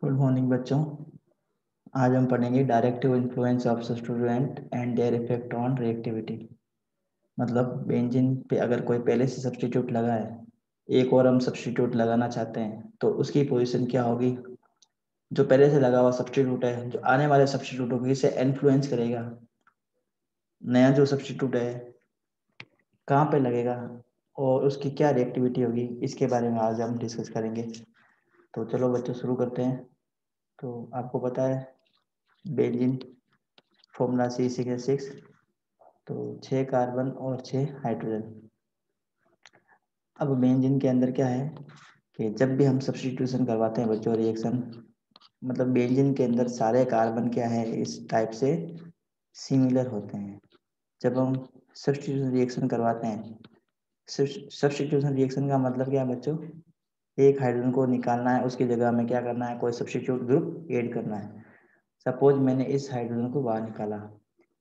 Good morning बच्चों। आज हम पढ़ेंगे directive influence of substituent and their effect on reactivity. मतलब बेंजीन पे अगर कोई पहले से सब्स्टिट्यूट लगा है, एक और हम सब्स्टिट्यूट लगाना चाहते हैं, तो उसकी पोजीशन क्या होगी। जो पहले से लगा हुआ सब्स्टिट्यूट है, जो आने वाले सब्स्टिट्यूट होगी, इसे इन्फ्लुएंस करेगा। नया जो सब्स्टिट्यूट है कहाँ पे लगेगा और उसकी क्या रिएक्टिविटी होगी, इसके बारे में आज हम डिस्कस करेंगे। तो चलो बच्चों शुरू करते हैं। तो आपको पता है बेंजीन फॉर्मूला C6H6, तो 6 कार्बन और 6 हाइड्रोजन। अब बेंजीन के अंदर क्या है कि जब भी हम सब्स्टिट्यूशन करवाते हैं बच्चों रिएक्शन, मतलब बेंजीन के अंदर सारे कार्बन क्या है इस टाइप से सिमिलर होते हैं। जब हम सब्स्टिट्यूशन रिएक्शन करवाते हैं, सब्स्टिट्यूशन रिएक्शन का मतलब क्या है बच्चों, एक हाइड्रोजन को निकालना है, उसकी जगह में क्या करना है, कोई सब्स्टिट्यूट ग्रुप ऐड करना है। सपोज मैंने इस हाइड्रोजन को बाहर निकाला,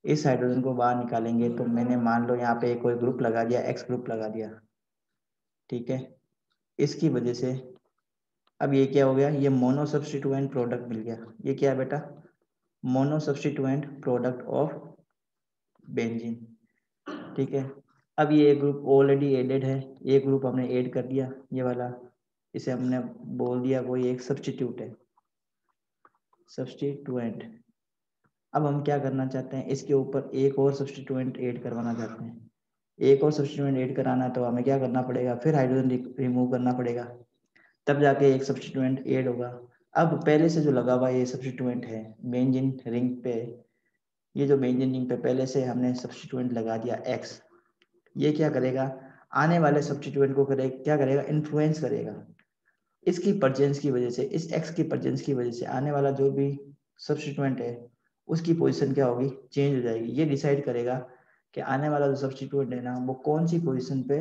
इस हाइड्रोजन को बाहर निकालेंगे तो मैंने मान लो यहाँ पे कोई ग्रुप लगा दिया, एक्स ग्रुप लगा दिया, ठीक है। इसकी वजह से अब ये क्या हो गया, ये मोनो सब्स्टिट्यूएंट प्रोडक्ट मिल गया। ये क्या है बेटा, mono substituent product of benzene, ठीक है। अब ये ग्रुप ऑलरेडी एडेड है, ये ग्रुप हमने ऐड कर दिया, ये वाला, इसे हमने बोल दिया कोई एक सब्स्टिट्यूट है, सब्स्टिट्यूएंट। अब हम क्या करना चाहते हैं, इसके ऊपर एक और सब्स्टिट्यूएंट ऐड करवाना चाहते हैं। एक और सब्स्टिट्यूएंट ऐड कराना है तो हमें क्या करना पड़ेगा, फिर हाइड्रोजन रिमूव करना पड़ेगा, तब जाके एक सब्स्टिट्यूएंट ऐड होगा। अब पहले से जो लगा हुआ ये सब्स्टिट्यूएंट है बेंजीन रिंग पे, ये जो बेंजीन रिंग पे पहले से हमने सब्स्टिट्यूएंट लगा दिया एक्स, ये क्या करेगा, आने वाले सब्स्टिट्यूएंट को क्या करेगा, इन्फ्लुएंस करेगा। इसकी प्रेजेंस की वजह से, इस एक्स की प्रेजेंस की वजह से आने वाला जो भी सब्स्टिट्यूएंट है उसकी पोजीशन क्या होगी, चेंज हो जाएगी। ये डिसाइड करेगा कि आने वाला जो सब्स्टिट्यूएंट है ना वो कौन सी पोजीशन पे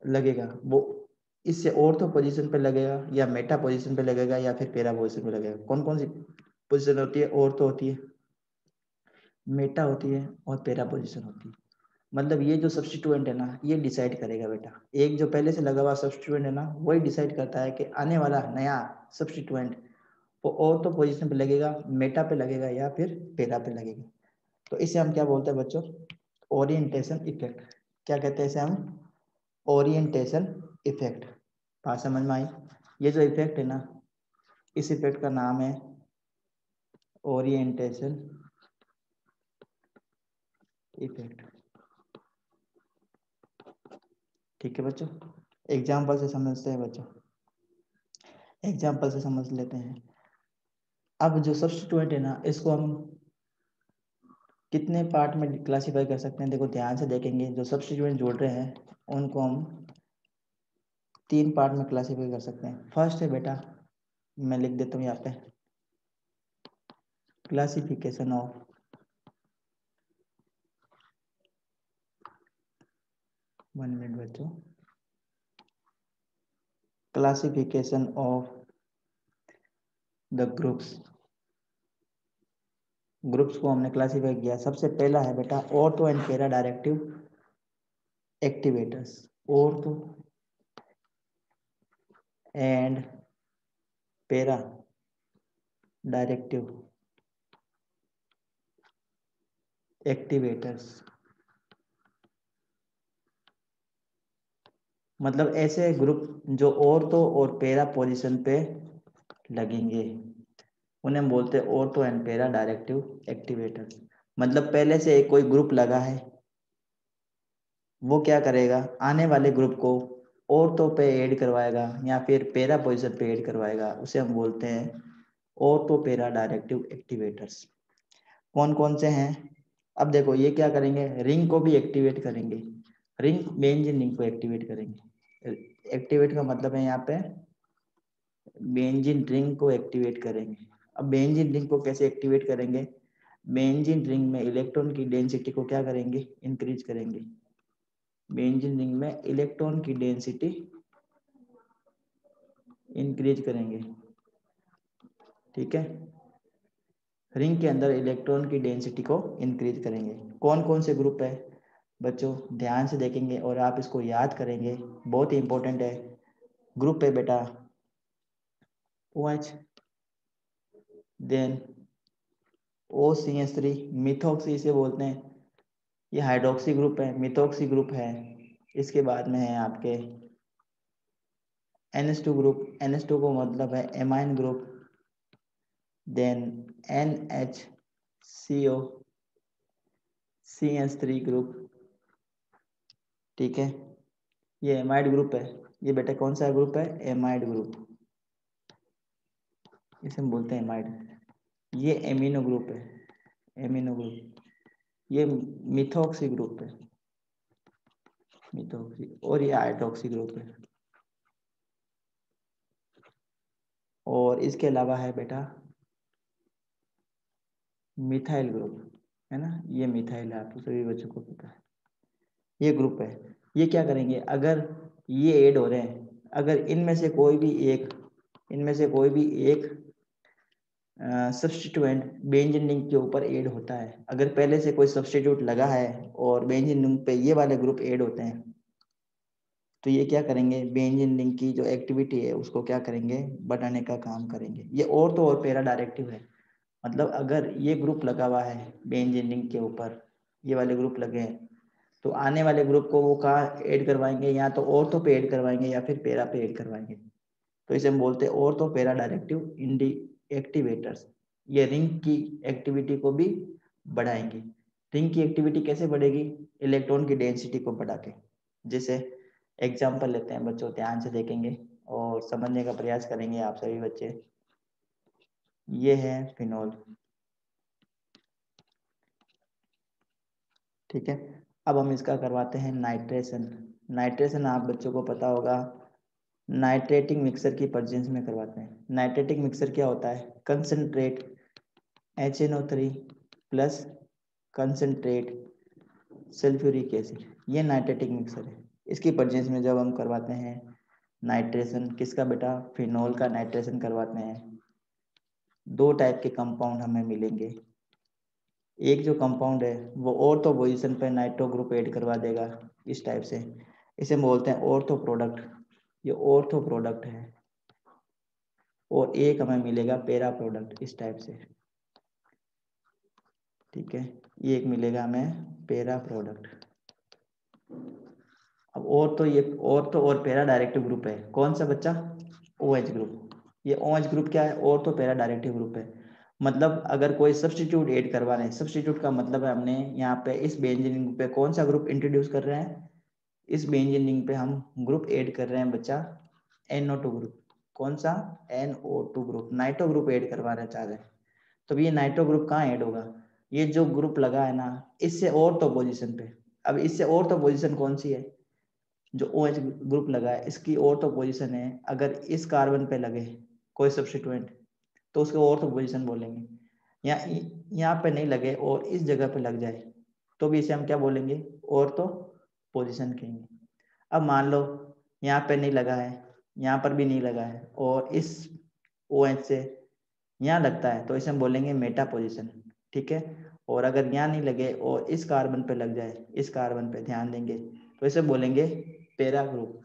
लगेगा, वो इससे ऑर्थो पोजीशन पे लगेगा या मेटा पोजीशन पे लगेगा या फिर पैरा पोजीशन पे लगेगा। कौन कौन सी पोजीशन होती है, ऑर्थो होती है, मेटा होती है और पैरा पोजीशन होती है। मतलब ये जो सब्स्टिट्यूएंट है ना ये डिसाइड करेगा बेटा, एक जो पहले से लगा हुआ सब्स्टिट्यूएंट है ना वही डिसाइड करता है कि आने वाला नया सब्स्टिट्यूएंट वो ऑर्थो पोजीशन पे लगेगा, मेटा पे लगेगा या फिर पैरा पे लगेगा। तो इसे हम क्या बोलते हैं बच्चों, ओरिएंटेशन इफेक्ट। क्या कहते हैं इसे हम, ओरिएंटेशन इफेक्ट। बात समझ में आई। ये जो इफेक्ट है ना, इस इफेक्ट का नाम है ओरिएंटेशन इफेक्ट, ठीक है बच्चों। एग्जाम्पल से समझते हैं बच्चों, एग्जाम्पल से समझ लेते हैं। अब जो सब्स्टिट्यूएंट है ना इसको हम कितने पार्ट में क्लासीफाई कर सकते हैं, देखो ध्यान से देखेंगे। जो सब्स्टिट्यूएंट जोड़ रहे हैं उनको हम 3 पार्ट में क्लासीफाई कर सकते हैं। फर्स्ट है बेटा, मैं लिख देता हूँ यहाँ पे, क्लासिफिकेशन ऑफ, 1 मिनट बच्चों, classification of the groups. Groups को हमने क्लासीफाई किया। सबसे पहला है बेटा ortho and para directive activators, ortho and para directive activators. मतलब ऐसे ग्रुप जो ऑर्थो और पैरा पोजीशन पे लगेंगे उन्हें हम बोलते हैं ortho and para directive activators. मतलब पहले से एक कोई ग्रुप लगा है, वो क्या करेगा, आने वाले ग्रुप को ऑर्थो पे ऐड करवाएगा या फिर पैरा पोजीशन पे ऐड करवाएगा, उसे हम बोलते हैं ऑर्थो पैरा डायरेक्टिव एक्टिवेटर्स। कौन कौन से हैं, अब देखो ये क्या करेंगे, रिंग को भी एक्टिवेट करेंगे, रिंग बेंजीन रिंग को एक्टिवेट करेंगे। एक्टिवेट का मतलब है यहाँ पे बेंजीन रिंग को एक्टिवेट करेंगे। अब बेंजीन रिंग को कैसे एक्टिवेट करेंगे, बेंजीन रिंग में इलेक्ट्रॉन की डेंसिटी को क्या करेंगे, इंक्रीज करेंगे। बेंजीन रिंग में इलेक्ट्रॉन की डेंसिटी इंक्रीज करेंगे, ठीक है। रिंग के अंदर इलेक्ट्रॉन की डेंसिटी को इंक्रीज करेंगे। कौन कौन से ग्रुप है बच्चों, ध्यान से देखेंगे और आप इसको याद करेंगे, बहुत ही इंपॉर्टेंट है। ग्रुप है बेटा OH, देन OCH3 मिथॉक्सी इसे बोलते हैं, ये हाइड्रोक्सी ग्रुप है, मिथॉक्सी ग्रुप है। इसके बाद में है आपके NH2 ग्रुप, NH2 को मतलब है amine group, then NHCO CH3 group, ठीक है, ये एमाइड ग्रुप है। ये बेटा कौन सा ग्रुप है? एमाइड ग्रुप, इसे हम बोलते हैं एमाइड। ये एमिनो ग्रुप है, एमिनो ग्रुप। ये मिथॉक्सी ग्रुप है, मिथॉक्सी, और ये हाइड्रोक्सी ग्रुप है। और इसके अलावा है बेटा मिथाइल ग्रुप, है ना, ये मिथाइल है, आप सभी बच्चों को पता है, ये ग्रुप है। ये क्या करेंगे, अगर ये ऐड हो रहे हैं, अगर इनमें से कोई भी एक, इनमें से कोई भी एक सब्स्टिट्यूएंट बेंजीन रिंग के ऊपर ऐड होता है, अगर पहले से कोई सब्स्टिट्यूट लगा है और बेंजीन रिंग पे ये वाले ग्रुप ऐड होते हैं, तो ये क्या करेंगे, बेंजीन रिंग की जो एक्टिविटी है उसको क्या करेंगे, बढ़ाने का काम करेंगे। ये और तो और पैरा डायरेक्टिव है, मतलब अगर ये ग्रुप लगा हुआ है बेंजीन रिंग के ऊपर, ये वाले ग्रुप लगे हैं, तो आने वाले ग्रुप को वो कहाँ ऐड करवाएंगे, या तो ऑर्थो पे ऐड करवाएंगे या फिर पैरा पे ऐड करवाएंगे। तो इसे हम बोलते हैं ऑर्थो पैरा डायरेक्टिव इंडी एक्टिवेटर्स। ये रिंग की एक्टिविटी को भी बढ़ाएंगे। रिंग की एक्टिविटी कैसे बढ़ेगी, इलेक्ट्रॉन की डेंसिटी को बढ़ा के। जैसे एग्जाम्पल लेते हैं, बच्चों ध्यान से देखेंगे और समझने का प्रयास करेंगे आप सभी बच्चे। ये है फिनॉल, ठीक है। अब हम इसका करवाते हैं नाइट्रेशन। नाइट्रेशन आप बच्चों को पता होगा, नाइट्रेटिंग मिक्सर की प्रेजेंस में करवाते हैं। नाइट्रेटिंग मिक्सर क्या होता है, concentrate HNO3 plus concentrate sulphuric acid, ये नाइट्रेटिंग मिक्सर है। इसकी प्रेजेंस में जब हम करवाते हैं नाइट्रेशन, किसका बेटा, फिनॉल का नाइट्रेशन करवाते हैं, दो टाइप के कंपाउंड हमें मिलेंगे। एक जो कंपाउंड है वो ऑर्थो पोजीशन पे नाइट्रो ग्रुप ऐड करवा देगा इस टाइप से, इसे बोलते हैं ऑर्थो प्रोडक्ट, ये ऑर्थो प्रोडक्ट है। और एक हमें मिलेगा पैरा प्रोडक्ट इस टाइप से, ठीक है, ये एक मिलेगा हमें पैरा प्रोडक्ट। अब और तो ये और तो और पैरा डायरेक्टिव ग्रुप है, कौन सा बच्चा, OH ग्रुप। ये OH ग्रुप क्या है, और तो पैरा डायरेक्टिव ग्रुप है। मतलब अगर कोई सब्स्टिट्यूट ऐड करवा रहे हैं, सब्स्टिट्यूट का मतलब है हमने यहाँ पे इस बेंजीन रिंग पे कौन सा ग्रुप इंट्रोड्यूस कर रहे हैं, इस बेंजीन रिंग पे हम ग्रुप ऐड कर रहे हैं बच्चा NO2 ग्रुप। कौन सा, NO2 group, nitro group add करवाना चाह रहे हैं। तो ये नाइट्रो ग्रुप कहाँ ऐड होगा, ये जो ग्रुप लगा है ना, इससे और तो पोजिशन पे। अब इससे और तो पोजिशन कौन सी है, जो OH ग्रुप लगा है इसकी और तो पोजिशन है, अगर इस कार्बन पे लगे कोई सब्स्टिट्यूएंट तो उसको और तो पोजिशन बोलेंगे। यहाँ यहाँ पे नहीं लगे और इस जगह पे लग जाए तो भी इसे हम क्या बोलेंगे, और तो पोजिशन कहेंगे। अब मान लो यहाँ पे नहीं लगा है, यहाँ पर भी नहीं लगा है, और इस OH से यहाँ लगता है, तो इसे हम बोलेंगे मेटा पोजिशन, ठीक है। और अगर यहाँ नहीं लगे और इस कार्बन पे लग जाए, इस कार्बन पे ध्यान देंगे, तो इसे बोलेंगे पैरा ग्रुप।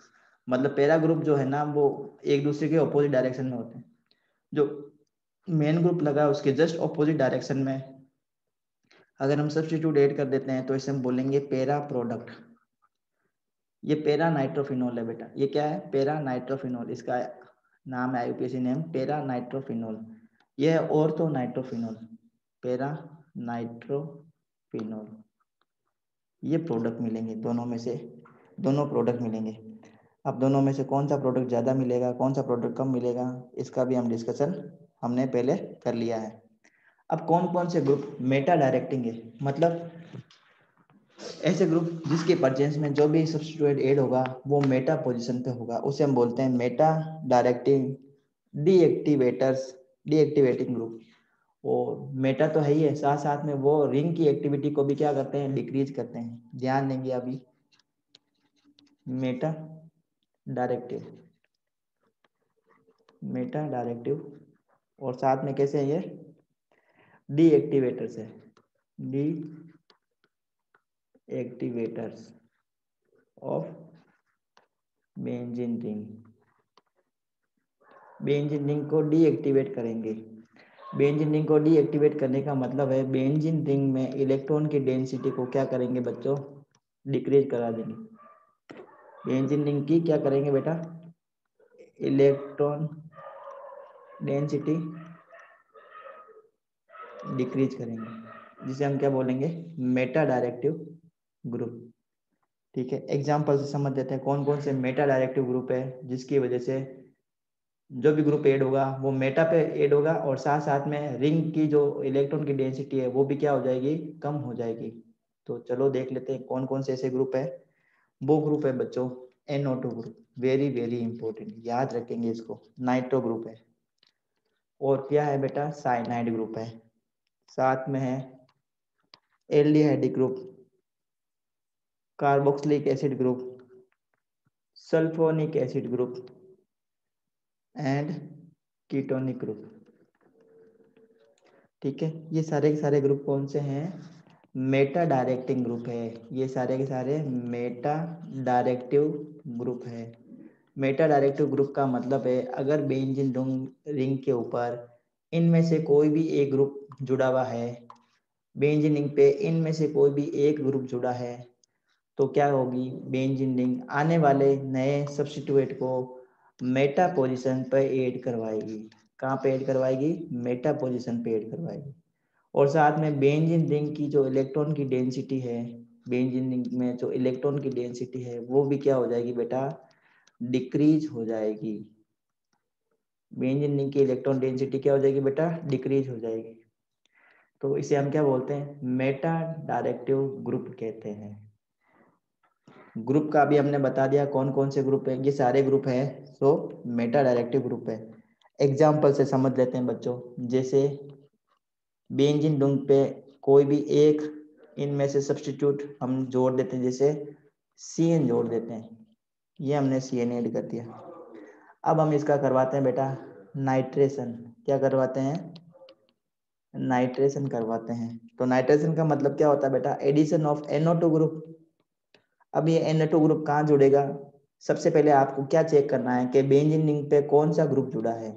मतलब पैरा ग्रुप जो है ना, वो एक दूसरे के अपोजिट डायरेक्शन में होते हैं। जो मेन ग्रुप लगा है उसके जस्ट अपोजिट डायरेक्शन में अगर हम सब्स्टिट्यूट ऐड कर देते हैं, तो इसे हम बोलेंगे पैरा प्रोडक्ट। ये पैरा नाइट्रोफिनॉल है बेटा, ये क्या है, पैरा नाइट्रोफिनॉल, इसका नाम है IUPAC नेम पैरा नाइट्रोफिनॉल। ये है ऑर्थो नाइट्रोफिनॉल, पैरा नाइट्रोफिनॉल। ये प्रोडक्ट मिलेंगे दोनों में से, दोनों प्रोडक्ट मिलेंगे। अब दोनों में से कौन सा प्रोडक्ट ज़्यादा मिलेगा, कौन सा प्रोडक्ट कम मिलेगा, इसका भी हम डिस्कशन हमने पहले कर लिया है। अब कौन कौन से ग्रुप मेटा डायरेक्टिंग है, मतलब ऐसे ग्रुप जिसके परचेंस में जो भी सब्स्टिट्यूएंट ऐड होगा वो मेटा पोजीशन पे होगा, उसे हम बोलते हैं मेटा डायरेक्टिंग डीएक्टिवेटर्स, डीएक्टिवेटिंग ग्रुप। और मेटा तो है ही है, साथ साथ में वो रिंग की एक्टिविटी को भी क्या करते हैं, डिक्रीज करते हैं। ध्यान देंगे अभी, मेटा डायरेक्टिव, मेटा डायरेक्टिव, और साथ में कैसे है ये, डीएक्टिवेटर्स है, D activators of benzene ring. Benzene ring को डीएक्टिवेट करेंगे। बेंजीन रिंग को डीएक्टिवेट करने का मतलब है बेंजीन रिंग में इलेक्ट्रॉन की डेंसिटी को क्या करेंगे बच्चों, डिक्रीज करा देंगे। बेंजीन रिंग की क्या करेंगे बेटा, इलेक्ट्रॉन डेंसिटी डिक्रीज करेंगे, जिसे हम क्या बोलेंगे, मेटा डायरेक्टिव ग्रुप। ठीक है, एग्जाम्पल से समझ लेते हैं कौन कौन से मेटा डायरेक्टिव ग्रुप है, जिसकी वजह से जो भी ग्रुप ऐड होगा वो मेटा पे ऐड होगा और साथ साथ में रिंग की जो इलेक्ट्रॉन की डेंसिटी है वो भी क्या हो जाएगी, कम हो जाएगी। तो चलो देख लेते हैं कौन कौन से ऐसे ग्रुप है। वो ग्रुप है बच्चों NO2 group, very very important, याद रखेंगे इसको। नाइट्रो ग्रुप है, और क्या है बेटा, साइनाइड ग्रुप है, साथ में है aldehyde group, carboxylic acid group, sulphonic acid group and ketonic group. ठीक है, ये सारे के सारे ग्रुप कौन से हैं, मेटा डायरेक्टिंग ग्रुप है। ये सारे के सारे मेटा डायरेक्टिव ग्रुप है। मेटा डायरेक्टिव ग्रुप का मतलब है अगर बेंजीन रिंग के ऊपर इनमें से कोई भी एक ग्रुप जुड़ा हुआ है, बेंजीन रिंग पे इनमें से कोई भी एक ग्रुप जुड़ा है, तो क्या होगी, बेंजीन रिंग आने वाले नए सब्स्टिट्यूएंट को मेटा पोजीशन पर ऐड करवाएगी। कहाँ पे ऐड करवाएगी, मेटा पोजीशन पे ऐड करवाएगी। और साथ में बेंजीन रिंग की जो इलेक्ट्रॉन की डेंसिटी है, बेंजीन रिंग में जो इलेक्ट्रॉन की डेंसिटी है वो भी क्या हो जाएगी बेटा, डिक्रीज हो जाएगी। बेंजीन रिंग की इलेक्ट्रॉन डेंसिटी क्या हो जाएगी बेटा, डिक्रीज हो जाएगी। तो इसे हम क्या बोलते हैं, मेटा डायरेक्टिव ग्रुप कहते हैं। ग्रुप का भी हमने बता दिया कौन कौन से ग्रुप है, ये सारे ग्रुप है, सो मेटा डायरेक्टिव ग्रुप है। एग्जाम्पल से समझ लेते हैं बच्चों, जैसे बेंजीन रिंग पे कोई भी एक इनमें से सब्स्टिट्यूट हम जोड़ देते हैं, जैसे CN जोड़ देते हैं, ये हमने CN ऐड कर दिया। अब हम इसका करवाते हैं बेटा नाइट्रेशन। क्या करवाते हैं, नाइट्रेशन करवाते हैं। तो नाइट्रेशन का मतलब क्या होता है बेटा, एडिशन ऑफ NO2 ग्रुप। अब ये NO2 ग्रुप कहाँ जुड़ेगा, सबसे पहले आपको क्या चेक करना है कि बेंजीन रिंग पे कौन सा ग्रुप जुड़ा है।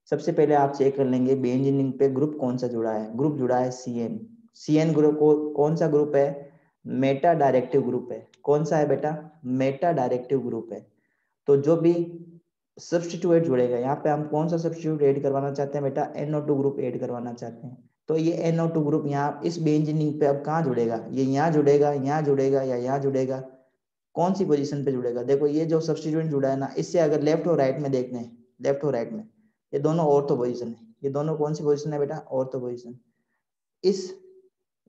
सबसे पहले आप चेक कर लेंगे बेंजीन रिंग पे ग्रुप कौन सा जुड़ा है, ग्रुप जुड़ा है CN। CN ग्रुप को कौन सा ग्रुप है, मेटा डायरेक्टिव ग्रुप है। कौन सा है बेटा, मेटा डायरेक्टिव ग्रुप है। तो जो भी सब्स्टिट्यूएंट जुड़ेगा, यहाँ पे हम कौन सा सब्स्टिट्यूट ऐड करवाना चाहते हैं बेटा, NO2 ग्रुप ऐड करवाना चाहते हैं। तो ये NO2 ग्रुप यहाँ इस बेंजीन रिंग पे अब कहाँ जुड़ेगा, ये यहाँ जुड़ेगा, यहाँ जुड़ेगा या यहाँ जुड़ेगा, कौन सी पोजीशन पे जुड़ेगा। देखो ये जो सब्स्टिट्यूएंट जुड़ा है ना, इससे अगर लेफ्ट और राइट में देखते हैं, लेफ्ट और राइट में ये दोनों ऑर्थो पोजीशन है। ये दोनों कौन सी पोजीशन है बेटा, ऑर्थो पोजीशन। इस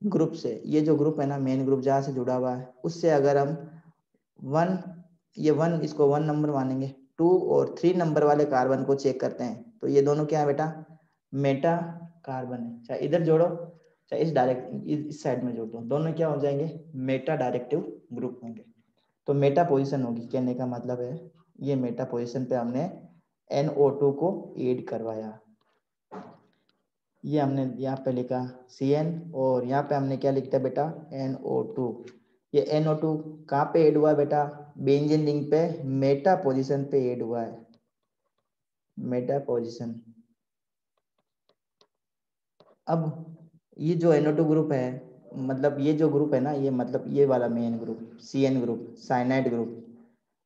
ग्रुप से, ये जो ग्रुप है ना मेन ग्रुप जहाँ से जुड़ा हुआ है, उससे अगर हम वन, ये वन, इसको 1 नंबर मानेंगे, 2 और 3 नंबर वाले कार्बन को चेक करते हैं, तो ये दोनों क्या है बेटा, मेटा कार्बन है। चाहे इधर जोड़ो चाहे इस डायरेक्ट इस साइड में जोड़ दो, दोनों क्या हो जाएंगे, मेटा डायरेक्टिव ग्रुप होंगे। तो मेटा पोजीशन होगी, कहने का मतलब है ये मेटा पोजीशन पे हमने NO2 को ऐड करवाया। ये हमने यहाँ पे लिखा CN, और यहाँ पे हमने क्या लिखता है बेटा, NO2। ये NO2 कहाँ पे ऐड हुआ है बेटा, बेंजीन रिंग पे मेटा पोजीशन पे ऐड हुआ है, मेटा पोजीशन। अब ये जो NO2 ग्रुप है, मतलब ये जो ग्रुप है ना, ये मतलब ये वाला main group CN group, cyanide group,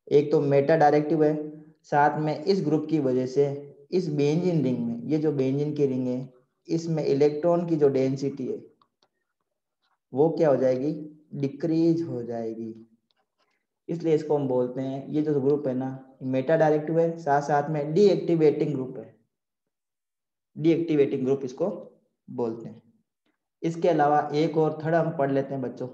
एक तो मेटा डायरेक्टिव है, साथ में इस ग्रुप की वजह से इस बेंजीन रिंग में, ये जो बेंजीन की रिंग है, इसमें इलेक्ट्रॉन की जो डेंसिटी है वो क्या हो जाएगी, डिक्रीज हो जाएगी। इसलिए इसको हम बोलते हैं, ये जो ग्रुप है ना मेटा डायरेक्टिव है, साथ साथ में डीएक्टिवेटिंग ग्रुप है, डीएक्टिवेटिंग ग्रुप इसको बोलते हैं। इसके अलावा एक और थर्ड हम पढ़ लेते हैं बच्चों,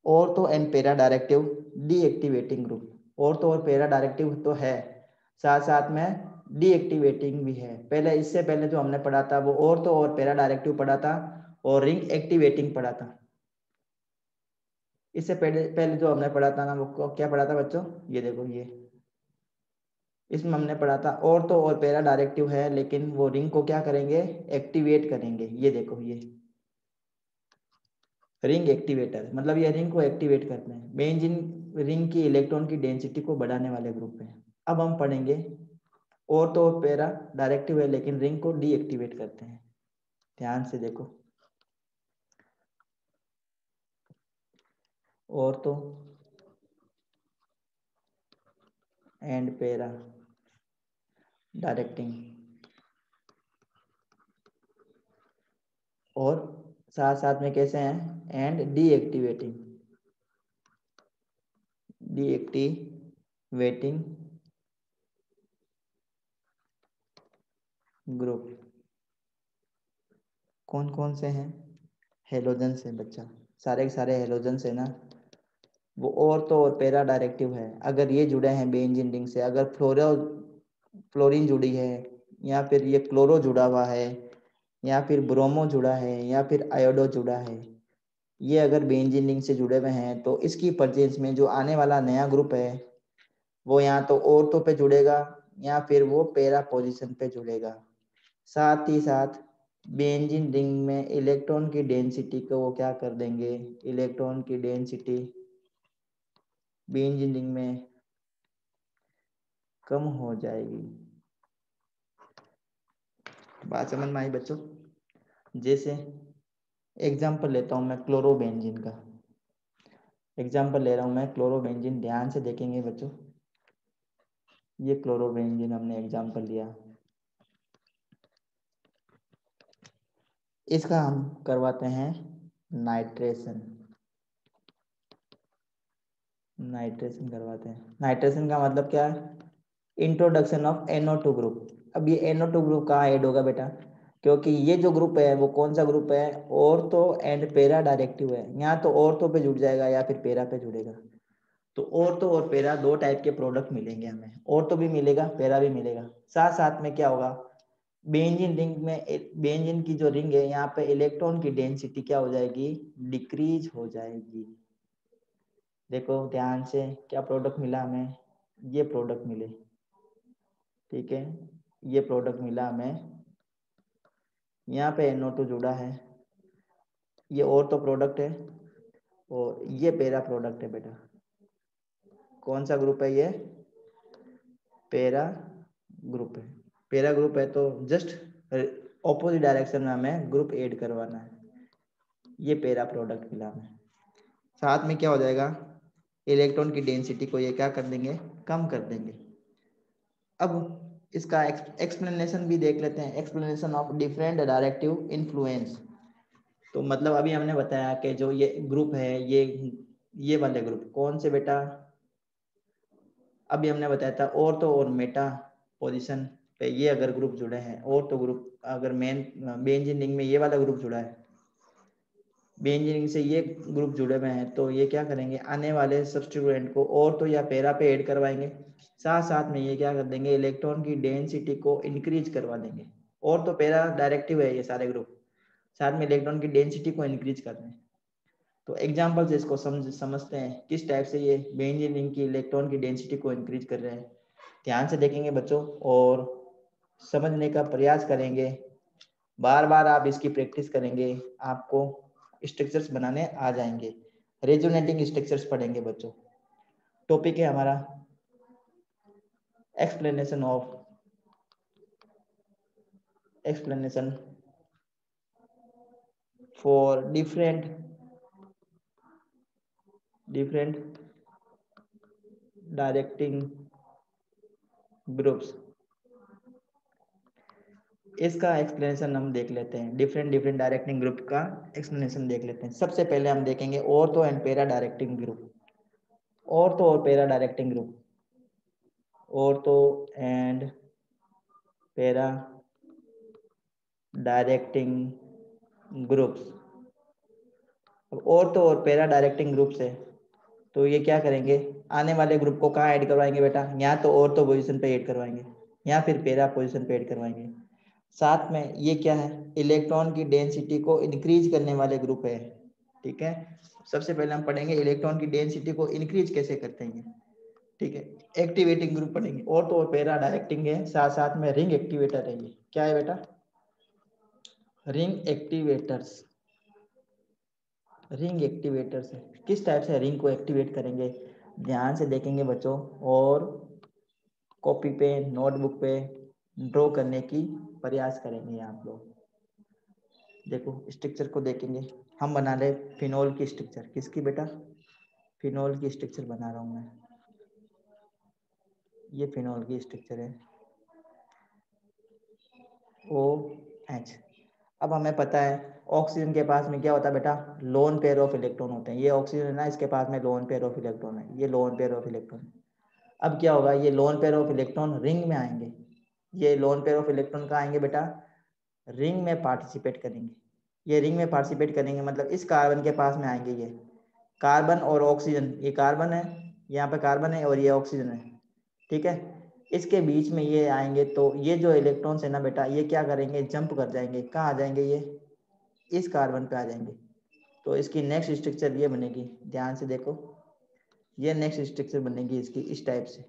ortho and para directive deactivating group. Ortho और पैरा डायरेक्टिव तो है, साथ साथ में डीएक्टिवेटिंग भी है। पहले इससे पहले जो हमने पढ़ा था वो ऑर्थो और पैरा डायरेक्टिव पढ़ा था और रिंग एक्टिवेटिंग पढ़ा था। इससे पहले पहले जो हमने पढ़ा था ना वो क्या पढ़ा था बच्चों, ये देखो ये, इसमें हमने पढ़ा था ऑर्थो और पैरा डायरेक्टिव है, लेकिन वो रिंग को क्या करेंगे, एक्टिवेट करेंगे। ये देखो ये रिंग एक्टिवेटर, मतलब ये रिंग को एक्टिवेट करते हैं। बेंजीन रिंग की इलेक्ट्रॉन की डेंसिटी को बढ़ाने वाले ग्रुप है। अब हम पढ़ेंगे और तो और पैरा डायरेक्टिव है लेकिन रिंग को डीएक्टिवेट करते हैं। ध्यान से देखो, और तो एंड पैरा डायरेक्टिंग, और साथ साथ में कैसे हैं, एंड डीएक्टिवेटिंग, डीएक्टिवेटिंग ग्रुप। कौन कौन से हैं, हेलोजन से बच्चा, सारे के सारे हेलोजन से ना। वो और तो और पैरा डायरेक्टिव है, अगर ये जुड़े हैं बेंजीन रिंग से, अगर फ्लोरीन जुड़ी है, या फिर ये क्लोरो जुड़ा हुआ है, या फिर ब्रोमो जुड़ा है, या फिर आयोडो जुड़ा है, ये अगर बेंजीन रिंग से जुड़े हुए हैं तो इसकी परचेंस में जो आने वाला नया ग्रुप है वो या तो ऑर्थो पे जुड़ेगा या फिर वो पैरा पोजीशन पे जुड़ेगा। साथ ही साथ बेंजीन रिंग में इलेक्ट्रॉन की डेंसिटी को वो क्या कर देंगे, इलेक्ट्रॉन की डेंसिटी बेंजीन रिंग में कम हो जाएगी। बात समझ में आई बच्चों? जैसे एग्जाम्पल लेता हूं मैं क्लोरोबेंजीन का, एग्जाम्पल ले रहा हूं मैं क्लोरोबेंजीन, ध्यान से देखेंगे बच्चों। ये क्लोरोबेंजीन हमने एग्जाम्पल लिया, इसका हम करवाते हैं नाइट्रेशन, नाइट्रेशन करवाते हैं। नाइट्रेशन का मतलब क्या है, इंट्रोडक्शन ऑफ NO2 ग्रुप। अब ये NO2 ग्रुप कहाँ ऐड होगा बेटा, क्योंकि ये जो ग्रुप है वो कौन सा ग्रुप है, ऑर्थो एंड पैरा डायरेक्टिव है, यहाँ तो ऑर्थो पे जुड़ जाएगा या फिर पैरा पे जुड़ेगा। तो ऑर्थो और पैरा दो टाइप के प्रोडक्ट मिलेंगे हमें, ऑर्थो भी मिलेगा पैरा भी मिलेगा। साथ साथ में क्या होगा, बेंजीन रिंग में, बेंजीन की जो रिंग है यहाँ पे इलेक्ट्रॉन की डेंसिटी क्या हो जाएगी, डिक्रीज हो जाएगी। देखो ध्यान से, क्या प्रोडक्ट मिला हमें, ये प्रोडक्ट मिले, ठीक है, ये प्रोडक्ट मिला हमें। यहाँ पे NO2 जुड़ा है, ये और तो प्रोडक्ट है, और ये पैरा प्रोडक्ट है बेटा। कौन सा ग्रुप है ये, पैरा ग्रुप है। पैरा ग्रुप है तो जस्ट ऑपोजिट डायरेक्शन में हमें ग्रुप ऐड करवाना है। ये पैरा प्रोडक्ट मिला हमें। साथ में क्या हो जाएगा, इलेक्ट्रॉन की डेंसिटी को ये क्या कर देंगे, कम कर देंगे। अब इसका एक्सप्लेनेशन भी देख लेते हैं, explanation of different directive influence. तो मतलब अभी हमने बताया कि जो ये ग्रुप है, ये वाले ग्रुप कौन से बेटा, अभी हमने बताया था ऑर्थो और मेटा पोजीशन पे ये अगर ग्रुप जुड़े हैं, ऑर्थो ग्रुप अगर मेन बेंजीन रिंग में ये वाला ग्रुप जुड़ा है, बेंजीन रिंग से ये ग्रुप जुड़े हुए हैं, तो ये क्या करेंगे, आने वाले सब्स्टिट्यूएंट को ऑर्थो या पैरा पे ऐड करवाएंगे। साथ साथ में ये क्या कर देंगे, इलेक्ट्रॉन की डेंसिटी को इंक्रीज करवा देंगे। ऑर्थो पैरा डायरेक्टिव है ये सारे ग्रुप, साथ में इलेक्ट्रॉन की डेंसिटी को इंक्रीज कर दें। तो एग्जाम्पल से इसको समझते हैं किस टाइप से ये बेंजीन रिंग की इलेक्ट्रॉन की डेंसिटी को इंक्रीज कर रहे हैं। ध्यान से देखेंगे बच्चों और समझने का प्रयास करेंगे, बार बार आप इसकी प्रैक्टिस करेंगे, आपको स्ट्रक्चर्स बनाने आ जाएंगे। रेजोनेटिंग स्ट्रक्चर्स पढ़ेंगे बच्चों। टॉपिक है हमारा explanation for different directing groups. इसका एक्सप्लेनेशन हम देख लेते हैं, डिफरेंट डायरेक्टिंग ग्रुप का एक्सप्लेनेशन देख लेते हैं। सबसे पहले हम देखेंगे ortho and para directing group. Ortho और para directing group, ortho and para directing groups. Ortho और पैरा डायरेक्टिंग ग्रुप से तो ये क्या करेंगे, आने वाले ग्रुप को कहाँ ऐड करवाएंगे बेटा, या तो ऑर्थो पोजीशन पे ऐड करवाएंगे या फिर पैरा पोजीशन पे ऐड करवाएंगे। साथ में ये क्या है, इलेक्ट्रॉन की डेंसिटी को इंक्रीज करने वाले ग्रुप है, ठीक है। सबसे पहले हम पढ़ेंगे इलेक्ट्रॉन की डेंसिटी को इंक्रीज कैसे करते हैं, ठीक है। एक्टिवेटिंग ग्रुप पढ़ेंगे, ऑर्थो और पैरा डायरेक्टिंग है, साथ साथ में रिंग एक्टिवेटर है। ये क्या है बेटा, रिंग एक्टिवेटर्स। रिंग एक्टिवेटर्स है, किस टाइप से रिंग को एक्टिवेट करेंगे, ध्यान से देखेंगे बच्चों और कॉपी पे नोटबुक पे ड्रॉ करने की प्रयास करेंगे आप लोग। देखो स्ट्रक्चर को देखेंगे, हम बना ले फिनोल की स्ट्रक्चर। किसकी बेटा? फिनोल की स्ट्रक्चर बना रहा हूँ मैं। ये फिनोल की स्ट्रक्चर है OH। अब हमें पता है ऑक्सीजन के पास में क्या होता है बेटा? लोन पेयर ऑफ इलेक्ट्रॉन होते हैं। ये ऑक्सीजन है ना, इसके पास में लोन पेयर ऑफ इलेक्ट्रॉन है, ये लोन पेयर ऑफ इलेक्ट्रॉन। अब क्या होगा, ये lone pair of electron ring में आएंगे। ये लोन पेयर ऑफ इलेक्ट्रॉन कहाँ आएंगे बेटा? रिंग में पार्टिसिपेट करेंगे। ये रिंग में पार्टिसिपेट करेंगे मतलब इस कार्बन के पास में आएंगे। ये कार्बन और ऑक्सीजन, ये कार्बन है, यहाँ पे कार्बन है और ये ऑक्सीजन है, ठीक है। इसके बीच में ये आएंगे तो ये जो इलेक्ट्रॉन्स है ना बेटा, ये क्या करेंगे? जंप कर जाएंगे। कहाँ आ जाएंगे? ये इस कार्बन पे आ जाएंगे। तो इसकी नेक्स्ट स्ट्रक्चर ये बनेगी, ध्यान से देखो। ये नेक्स्ट स्ट्रक्चर बनेगी इसकी इस टाइप से।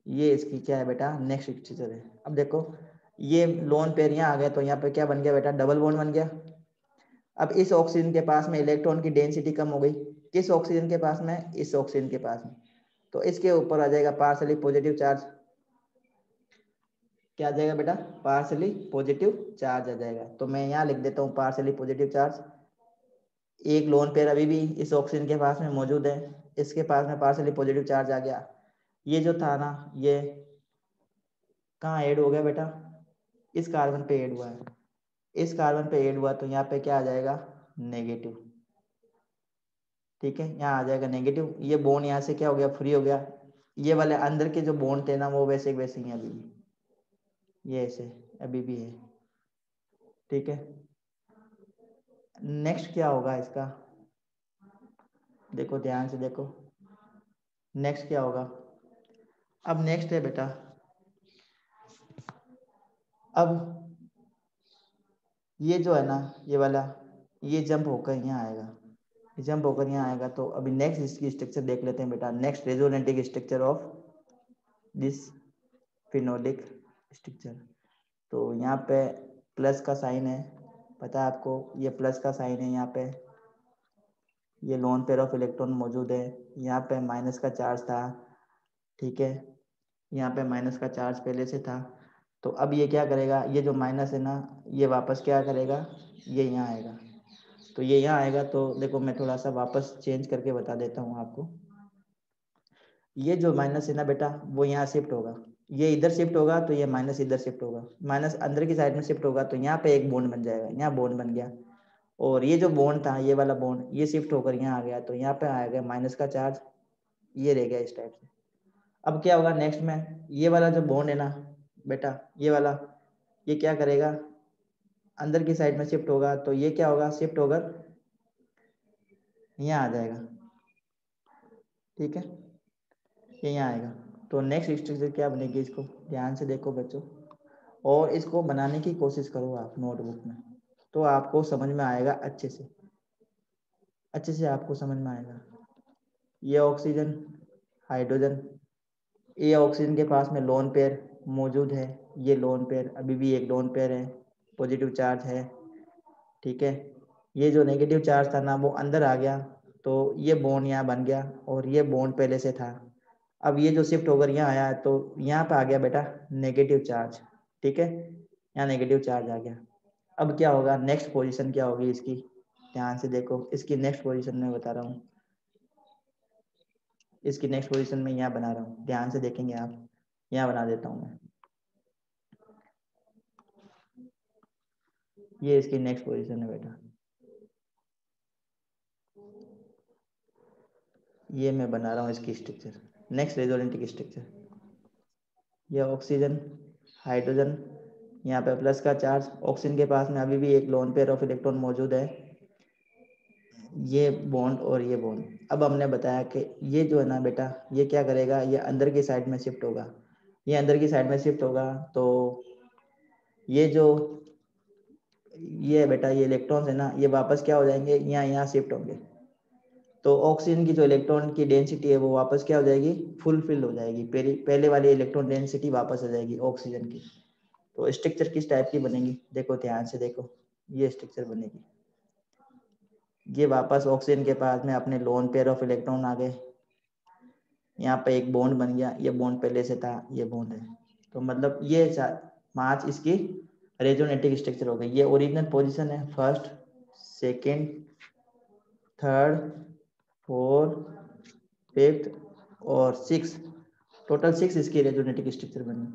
ये इसकी क्या है बेटा? नेक्स्ट स्ट्रक्चर है। अब देखो ये लोन पेयर यहाँ आ गया तो यहाँ पे क्या बन गया बेटा? डबल बॉन्ड बन गया। अब इस ऑक्सीजन के पास में इलेक्ट्रॉन की डेंसिटी कम हो गई। किस ऑक्सीजन के पास में? इस ऑक्सीजन के पास में। तो इसके ऊपर आ जाएगा पार्सली पॉजिटिव चार्ज। क्या आ जाएगा बेटा? पार्सली पॉजिटिव चार्ज आ जाएगा। तो मैं यहाँ लिख देता हूँ पार्सली पॉजिटिव चार्ज। एक लोन पेयर अभी भी इस ऑक्सीजन के पास में मौजूद है, इसके पास में पार्सली पॉजिटिव चार्ज आ गया। ये जो था ना, ये कहाँ ऐड हो गया बेटा? इस कार्बन पे ऐड हुआ है। इस कार्बन पे ऐड हुआ तो यहाँ पे क्या आ जाएगा? नेगेटिव। ठीक है, यहाँ आ जाएगा नेगेटिव। ये बॉन्ड यहाँ से क्या हो गया? फ्री हो गया। ये वाले अंदर के जो बॉन्ड थे ना, वो वैसे वैसे ही अभी भी, ये ऐसे अभी भी है, ठीक है। नेक्स्ट क्या होगा इसका? देखो ध्यान से देखो, नेक्स्ट क्या होगा? अब नेक्स्ट है बेटा, अब ये जो है ना, ये वाला, ये जंप होकर यहाँ आएगा। ये जंप होकर यहाँ आएगा तो अभी नेक्स्ट इसकी स्ट्रक्चर देख लेते हैं बेटा। Next resonating structure of this phenolic structure. तो यहाँ पे प्लस का साइन है, पता है आपको? ये प्लस का साइन है यहाँ पे। ये लोन पेयर ऑफ इलेक्ट्रॉन मौजूद है। यहाँ पे माइनस का चार्ज था, ठीक है। यहाँ पे माइनस का चार्ज पहले से था। तो अब ये क्या करेगा? ये जो माइनस है ना, ये वापस क्या करेगा? ये यहाँ आएगा। तो ये यहाँ आएगा तो देखो मैं थोड़ा सा वापस चेंज करके बता देता हूँ आपको। ये जो माइनस है ना बेटा, वो यहाँ शिफ्ट होगा। ये इधर शिफ्ट होगा तो ये माइनस इधर शिफ्ट होगा। माइनस अंदर की साइड में शिफ्ट होगा तो यहाँ पे एक बॉन्ड बन जाएगा, यहाँ बॉन्ड बन गया। और ये जो बॉन्ड था, ये वाला बॉन्ड, ये शिफ्ट होकर यहाँ आ गया तो यहाँ पे आ गया माइनस का चार्ज, ये रह गया इस टाइप से। अब क्या होगा नेक्स्ट में? ये वाला जो बॉन्ड है ना बेटा, ये वाला, ये क्या करेगा? अंदर की साइड में शिफ्ट होगा तो ये क्या होगा? शिफ्ट होकर यहाँ आ जाएगा, ठीक है। ये यहाँ आएगा तो नेक्स्ट स्ट्रक्चर क्या बनेगी? इसको ध्यान से देखो बच्चों, और इसको बनाने की कोशिश करो आप नोटबुक में, तो आपको समझ में आएगा अच्छे से, अच्छे से आपको समझ में आएगा। ये ऑक्सीजन, हाइड्रोजन, ये ऑक्सीजन के पास में लोन पेयर मौजूद है। ये लोन पेयर अभी भी एक लोन पेयर है, पॉजिटिव चार्ज है, ठीक है। ये जो नेगेटिव चार्ज था ना, वो अंदर आ गया तो ये बॉन्ड यहाँ बन गया और ये बॉन्ड पहले से था। अब ये जो शिफ्ट होकर यहाँ आया तो यहाँ पे आ गया बेटा नेगेटिव चार्ज, ठीक है। यहाँ नेगेटिव चार्ज आ गया। अब क्या होगा? नेक्स्ट पोजीशन क्या होगी इसकी? ध्यान से देखो, इसकी नेक्स्ट पोजीशन में बता रहा हूँ। इसकी नेक्स्ट पोजीशन में यहाँ बना रहा हूँ, ध्यान से देखेंगे आप। यहाँ बना देता हूँ मैं, ये इसकी नेक्स्ट पोजीशन है बेटा। ये मैं बना रहा हूँ इसकी स्ट्रक्चर, नेक्स्ट रेजोनेंटिक स्ट्रक्चर। ये ऑक्सीजन, हाइड्रोजन, यहाँ पे प्लस का चार्ज, ऑक्सीजन के पास में अभी भी एक लोन पेयर ऑफ इलेक्ट्रॉन मौजूद है। ये बॉन्ड और ये बॉन्ड। अब हमने बताया कि ये जो है ना बेटा, ये क्या करेगा? ये अंदर की साइड में शिफ्ट होगा। ये अंदर की साइड में शिफ्ट होगा तो ये जो, ये बेटा ये इलेक्ट्रॉन्स है ना, ये वापस क्या हो जाएंगे? यहाँ शिफ्ट होंगे। तो ऑक्सीजन की जो इलेक्ट्रॉन की डेंसिटी है वो वापस क्या हो जाएगी? फुलफिल हो जाएगी, पहले वाली इलेक्ट्रॉन डेंसिटी वापस आ जाएगी ऑक्सीजन की। तो स्ट्रक्चर किस टाइप की बनेगी? देखो ध्यान से देखो, ये स्ट्रक्चर बनेगी। ये वापस ऑक्सीजन के पास में अपने लोन पेयर ऑफ इलेक्ट्रॉन आ गए, यहाँ पे एक बॉन्ड बन गया। ये बॉन्ड पहले से था, ये बॉन्ड है, तो मतलब ये 5 इसकी रेजोनेटिक स्ट्रक्चर हो गई। ये ओरिजिनल पोजीशन है, first, second, third, fourth, fifth और 6, टोटल 6 इसके रेजोनेटिक स्ट्रक्चर बने।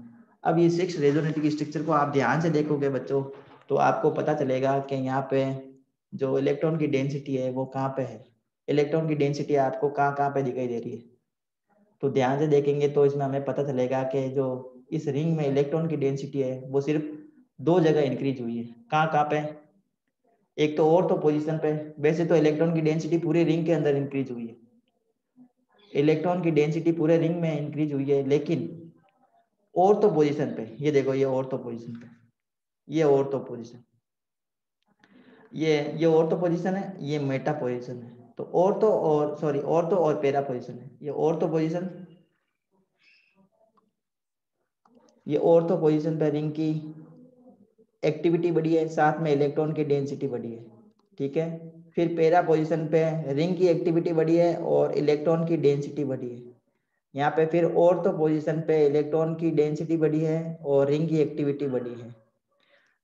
अब ये 6 रेजोनेटिक स्ट्रक्चर को आप ध्यान से देखोगे बच्चों तो आपको पता चलेगा कि यहाँ पे जो इलेक्ट्रॉन की डेंसिटी है वो कहाँ पे है। इलेक्ट्रॉन की डेंसिटी आपको कहाँ कहाँ पे दिखाई दे रही है, तो ध्यान से देखेंगे तो इसमें हमें पता चलेगा कि जो इस रिंग में इलेक्ट्रॉन की डेंसिटी है वो सिर्फ 2 जगह इंक्रीज हुई है। कहाँ कहाँ पे, एक तो ऑर्थो पोजीशन पे। वैसे तो इलेक्ट्रॉन की डेंसिटी पूरे रिंग के अंदर इंक्रीज हुई है, इलेक्ट्रॉन की डेंसिटी पूरे रिंग में इंक्रीज हुई है, लेकिन ऑर्थो पोजीशन पे, ये देखो ये ऑर्थो पोजीशन पे, ये ऑर्थो पोजीशन, ये ऑर्थो पोजीशन है, ये मेटा पोजीशन है। तो ऑर्थो और सॉरी ऑर्थो और पैरा पोजीशन है। ये ऑर्थो पोजीशन, ये ऑर्थो पोजीशन पे रिंग की एक्टिविटी बढ़ी है, साथ में इलेक्ट्रॉन की डेंसिटी बढ़ी है, ठीक है। फिर पैरा पोजीशन पे रिंग की एक्टिविटी बढ़ी है और इलेक्ट्रॉन की डेंसिटी बढ़ी है। यहाँ पे फिर ऑर्थो पोजीशन पे इलेक्ट्रॉन की डेंसिटी बढ़ी है और रिंग की एक्टिविटी बढ़ी है।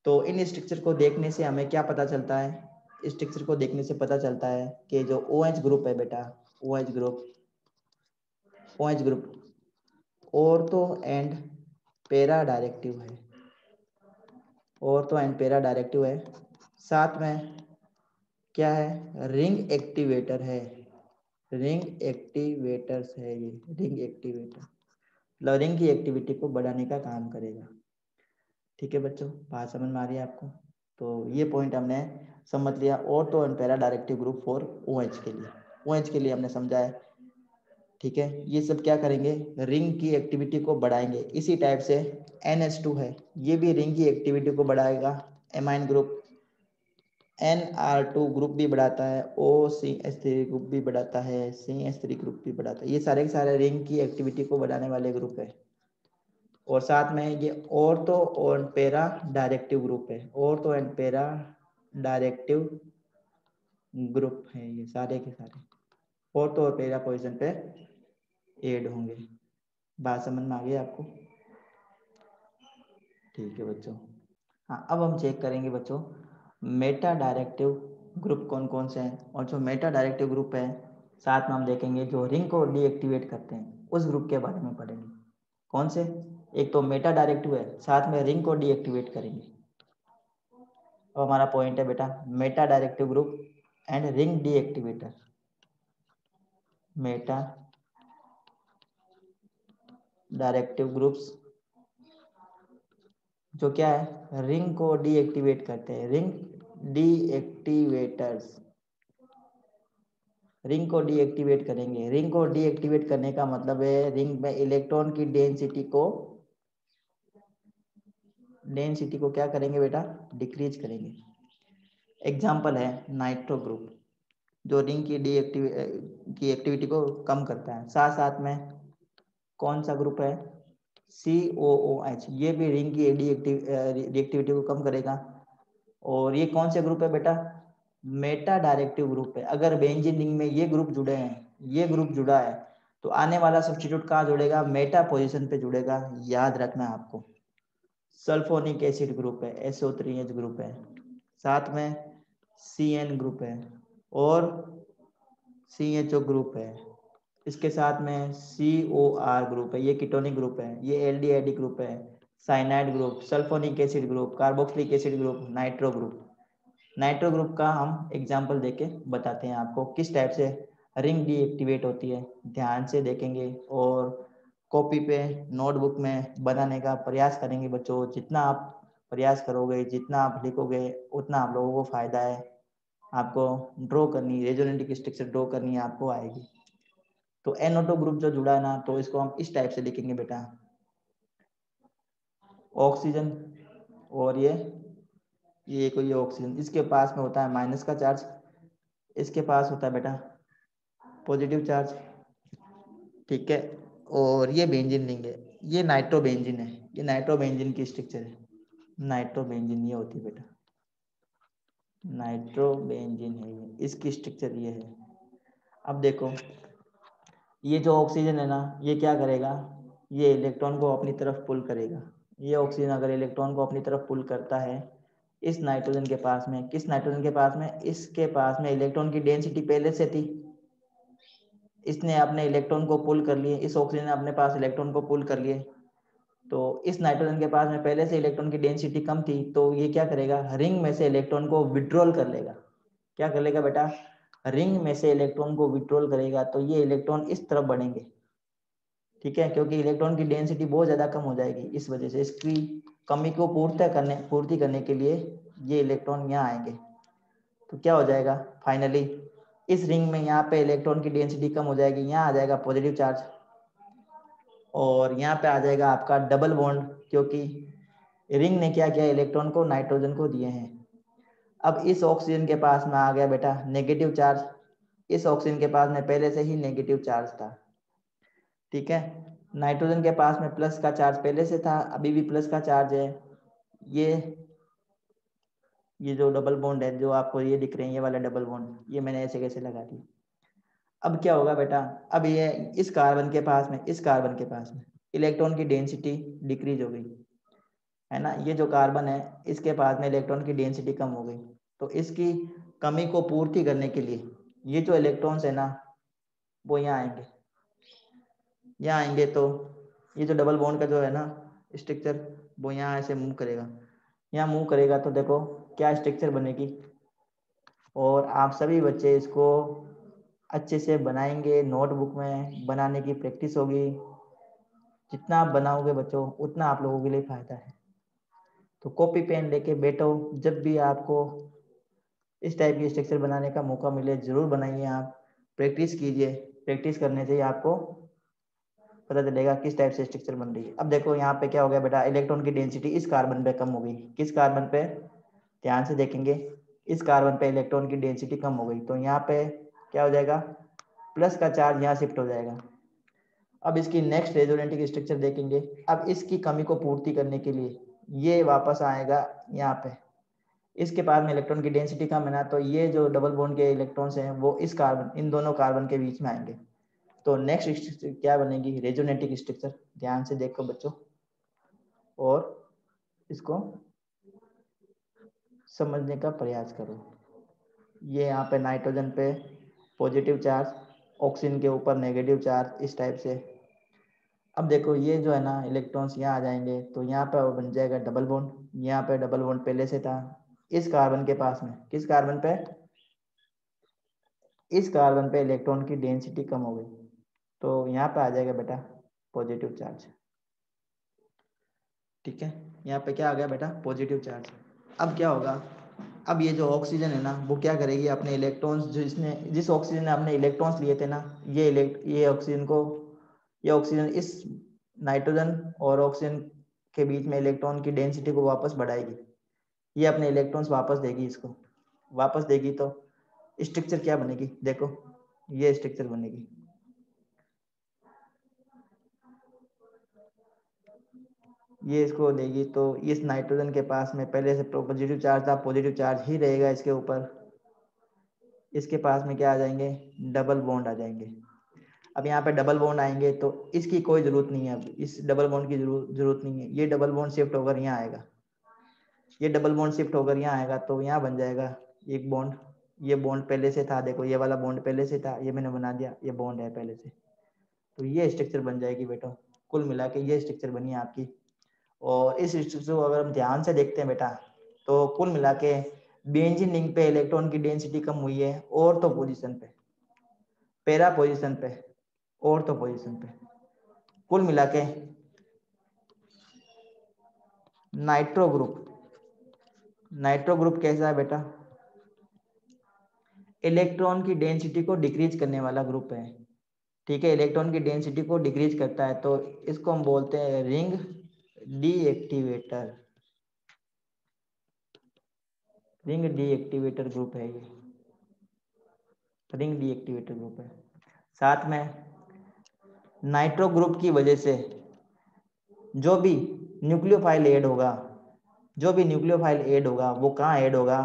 तो इन स्ट्रक्चर को देखने से हमें क्या पता चलता है, स्ट्रक्चर को देखने से पता चलता है कि जो OH ग्रुप है बेटा, OH group ortho and para directive है, ऑर्थो एंड पैरा डायरेक्टिव है। साथ में क्या है, रिंग एक्टिवेटर है, रिंग एक्टिवेटर्स है, ये रिंग एक्टिवेटर मतलब रिंग की एक्टिविटी को बढ़ाने का काम करेगा। ठीक है बच्चों, बात समझ में आ रही है आपको। तो ये पॉइंट हमने समझ लिया ortho and para directive group for OH के लिए, OH के लिए हमने समझा है। ठीक है, ये सब क्या करेंगे, रिंग की एक्टिविटी को बढ़ाएंगे। इसी टाइप से NH2 है, ये भी रिंग की एक्टिविटी को बढ़ाएगा। एमाइन ग्रुप NR2 ग्रुप भी बढ़ाता है, OCH3 ग्रुप भी बढ़ाता है, CH3 ग्रुप भी बढ़ाता है। ये सारे के सारे रिंग की एक्टिविटी को बढ़ाने वाले ग्रुप है। और साथ में ये ऑर्थो और पैरा डायरेक्टिव ग्रुप है, ortho and para directive group है, ये सारे के सारे ऑर्थो और पैरा पोजीशन पे ऐड होंगे। बात समझ में आ गई आपको। ठीक है बच्चों, हाँ अब हम चेक करेंगे बच्चों मेटा डायरेक्टिव ग्रुप कौन कौन से हैं। और जो मेटा डायरेक्टिव ग्रुप है साथ में हम देखेंगे जो रिंग को डीएक्टिवेट करते हैं उस ग्रुप के बारे में पढ़ेंगे। कौन से, एक तो मेटा डायरेक्टिव है, साथ में रिंग को डीएक्टिवेट करेंगे। अब हमारा पॉइंट है बेटा meta directive group and ring deactivator. Meta directive groups जो क्या है, रिंग को डीएक्टिवेट करते हैं, रिंग डीएक्टिवेटर्स, रिंग को डीएक्टिवेट करेंगे। रिंग को डीएक्टिवेट करने का मतलब है रिंग में इलेक्ट्रॉन की डेंसिटी को क्या करेंगे बेटा, डिक्रीज करेंगे। एग्जाम्पल है नाइट्रो ग्रुप जो रिंग की एक्टिविटी को कम करता है। साथ साथ में कौन सा ग्रुप है, COOH, ये भी रिंग की रिएक्टिविटी को कम करेगा। और ये कौन से ग्रुप है बेटा, मेटा डायरेक्टिव ग्रुप है। अगर बेंजीन रिंग में ये ग्रुप जुड़े हैं, ये ग्रुप जुड़ा है तो आने वाला सब्स्टिट्यूट कहाँ जुड़ेगा, मेटा पोजीशन पे जुड़ेगा, याद रखना है आपको। सल्फोनिक एसिड ग्रुप है, SO3H ग्रुप है, साथ में CN ग्रुप है और CHO ग्रुप है, इसके साथ में COR ग्रुप है, ये कीटोनिक ग्रुप है, ये एल्डिहाइड ग्रुप है, cyanide group, sulphonic acid group, carboxylic acid group, nitro group. Nitro group का हम एग्जांपल देके बताते हैं आपको किस टाइप से रिंग डीएक्टिवेट होती है, ध्यान से देखेंगे और कॉपी पे नोटबुक में बनाने का प्रयास करेंगे बच्चों। जितना आप प्रयास करोगे, जितना आप लिखोगे, उतना आप लोगों को फायदा है। आपको ड्रॉ करनी, रेजोनेटिक स्ट्रक्चर ड्रॉ करनी आपको आएगी। तो NO2 ग्रुप जो जुड़ा है ना, तो इसको हम इस टाइप से लिखेंगे बेटा, ऑक्सीजन और ये कोई ऑक्सीजन, इसके पास में होता है माइनस का चार्ज, इसके पास होता है बेटा पॉजिटिव चार्ज। ठीक है, और ये बेंजीन रिंग है, ये नाइट्रो बेंजीन है, ये नाइट्रो बेंजीन की स्ट्रक्चर है, नाइट्रो बेंजीन ये होती है बेटा, नाइट्रो बेंजीन है ये, इसकी स्ट्रक्चर ये है। अब देखो ये जो ऑक्सीजन है ना, ये क्या करेगा, ये इलेक्ट्रॉन को अपनी तरफ पुल करेगा। ये ऑक्सीजन अगर इलेक्ट्रॉन को अपनी तरफ पुल करता है इस नाइट्रोजन के पास में, किस नाइट्रोजन के पास में, इसके पास में इलेक्ट्रॉन की डेंसिटी पहले से थी, इसने अपने इलेक्ट्रॉन को पुल कर लिए, इस ऑक्सीजन ने अपने पास इलेक्ट्रॉन को पुल कर लिए, तो इस नाइट्रोजन के पास में पहले से इलेक्ट्रॉन की डेंसिटी कम थी, तो ये क्या करेगा, रिंग में से इलेक्ट्रॉन को विड्रॉल कर लेगा। क्या कर लेगा बेटा, रिंग में से इलेक्ट्रॉन को विड्रॉल करेगा, तो ये इलेक्ट्रॉन इस तरफ बढ़ेंगे, ठीक है, क्योंकि इलेक्ट्रॉन की डेंसिटी बहुत ज्यादा कम हो जाएगी, इस वजह से इसकी कमी को पूर्ति करने के लिए ये इलेक्ट्रॉन यहाँ आएंगे। तो क्या हो जाएगा फाइनली, इस रिंग में यहाँ पे इलेक्ट्रॉन की डेंसिटी कम हो जाएगी, यहाँ आ जाएगा पॉजिटिव चार्ज, और यहाँ पे आ जाएगा आपका डबल बॉन्ड, क्योंकि रिंग ने क्या किया, इलेक्ट्रॉन को नाइट्रोजन को दिए हैं। अब इस ऑक्सीजन के पास में आ गया बेटा नेगेटिव चार्ज, इस ऑक्सीजन के पास में पहले से ही नेगेटिव चार्ज था, ठीक है। नाइट्रोजन के पास में प्लस का चार्ज पहले से था, अभी भी प्लस का चार्ज है। ये ये जो डबल बॉन्ड है जो आपको ये दिख रहे हैं, ये वाला डबल बॉन्ड, ये मैंने ऐसे कैसे लगा दी। अब क्या होगा बेटा, अब ये इस कार्बन के पास में, इस कार्बन के पास में इलेक्ट्रॉन की डेंसिटी डिक्रीज हो गई, है ना। ये जो कार्बन है इसके पास में इलेक्ट्रॉन की डेंसिटी कम हो गई, तो इसकी कमी को पूर्ति करने के लिए ये जो इलेक्ट्रॉन्स है ना वो यहाँ आएंगे, यहाँ आएंगे, तो ये जो डबल बॉन्ड का जो है ना स्ट्रक्चर वो यहाँ ऐसे मूव करेगा, यहाँ मूव करेगा, तो देखो क्या स्ट्रक्चर बनेगी। और आप सभी बच्चे इसको अच्छे से बनाएंगे, नोटबुक में बनाने की प्रैक्टिस होगी, जितना आप बनाओगे बच्चों उतना आप लोगों के लिए फायदा है। तो कॉपी पेन लेके बैठो, जब भी आपको इस टाइप की स्ट्रक्चर बनाने का मौका मिले जरूर बनाइए, आप प्रैक्टिस कीजिए, प्रैक्टिस करने से ही आपको पता चलेगा किस टाइप से स्ट्रक्चर बन रही है। अब देखो यहाँ पे क्या हो गया बेटा, इलेक्ट्रॉन की डेंसिटी इस कार्बन पे कम हो गई, किस कार्बन पे, ध्यान से देखेंगे, इस कार्बन पे इलेक्ट्रॉन की डेंसिटी कम हो गई, तो यहाँ पे क्या हो जाएगा, प्लस का चार्ज यहाँ शिफ्ट हो जाएगा। अब इसकी नेक्स्ट रेजोनेटिव स्ट्रक्चर देखेंगे, अब इसकी कमी को पूर्ति करने के लिए ये वापस आएगा यहाँ पे, इसके पास में इलेक्ट्रॉन की डेंसिटी कम है ना, तो ये जो डबल बॉन्ड के इलेक्ट्रॉन्स हैं वो इस कार्बन, इन दोनों कार्बन के बीच में आएंगे, तो नेक्स्ट स्ट्रक्चर क्या बनेगी, रेजोनेटिव स्ट्रक्चर। ध्यान से देखो बच्चों और इसको समझने का प्रयास करो। ये यहाँ पे नाइट्रोजन पे पॉजिटिव चार्ज, ऑक्सीजन के ऊपर नेगेटिव चार्ज, इस टाइप से। अब देखो ये जो है ना इलेक्ट्रॉन्स यहाँ आ जाएंगे, तो यहाँ पे बन जाएगा डबल बॉन्ड, यहाँ पे डबल बॉन्ड पहले से था, इस कार्बन के पास में, किस कार्बन पे, इस कार्बन पे इलेक्ट्रॉन की डेंसिटी कम हो गई, तो यहाँ पे आ जाएगा बेटा पॉजिटिव चार्ज, ठीक है। यहाँ पे क्या आ गया बेटा, पॉजिटिव चार्ज। अब क्या होगा, अब ये जो ऑक्सीजन है ना वो क्या करेगी, अपने इलेक्ट्रॉन्स जो इसने, जिस ऑक्सीजन ने अपने इलेक्ट्रॉन्स लिए थे ना, ये ऑक्सीजन को, ये ऑक्सीजन इस नाइट्रोजन और ऑक्सीजन के बीच में इलेक्ट्रॉन की डेंसिटी को वापस बढ़ाएगी, ये अपने इलेक्ट्रॉन्स वापस देगी, इसको वापस देगी, तो स्ट्रक्चर क्या बनेगी, देखो ये स्ट्रक्चर बनेगी। ये इसको देगी, तो इस नाइट्रोजन के पास में पहले से पॉजिटिव चार्ज था, पॉजिटिव चार्ज ही रहेगा इसके ऊपर, इसके पास में क्या आ जाएंगे, डबल बॉन्ड आ जाएंगे। अब यहाँ पे डबल बॉन्ड आएंगे तो इसकी कोई जरूरत नहीं है, अब इस डबल बॉन्ड की जरूरत नहीं है, ये डबल बॉन्ड शिफ्ट होकर यहाँ आएगा, ये डबल बॉन्ड शिफ्ट होकर यहाँ आएगा, तो यहाँ बन जाएगा एक बॉन्ड, ये बॉन्ड पहले से था, देखो ये वाला बॉन्ड पहले से था, ये मैंने बना दिया, ये बॉन्ड है पहले से, तो ये स्ट्रक्चर बन जाएगी बेटा। कुल मिला के ये स्ट्रक्चर बनी है आपकी। और इस स्ट्रक्चर को अगर हम ध्यान से देखते हैं बेटा, तो कुल मिला के बेंजीन रिंग पे इलेक्ट्रॉन की डेंसिटी कम हुई है ऑर्थो पोजीशन पे, पैरा पोजीशन पे, ऑर्थो पोजीशन पे। कुल मिला के नाइट्रो ग्रुप, नाइट्रो ग्रुप कैसा है बेटा, इलेक्ट्रॉन की डेंसिटी को डिक्रीज करने वाला ग्रुप है, ठीक है, इलेक्ट्रॉन की डेंसिटी को डिक्रीज करता है, तो इसको हम बोलते हैं ring deactivator, ring deactivator group है ये, रिंग डीएक्टिवेटर ग्रुप है। साथ में नाइट्रो ग्रुप की वजह से जो भी न्यूक्लियोफाइल ऐड होगा, जो भी न्यूक्लियोफाइल ऐड होगा वो कहाँ ऐड होगा,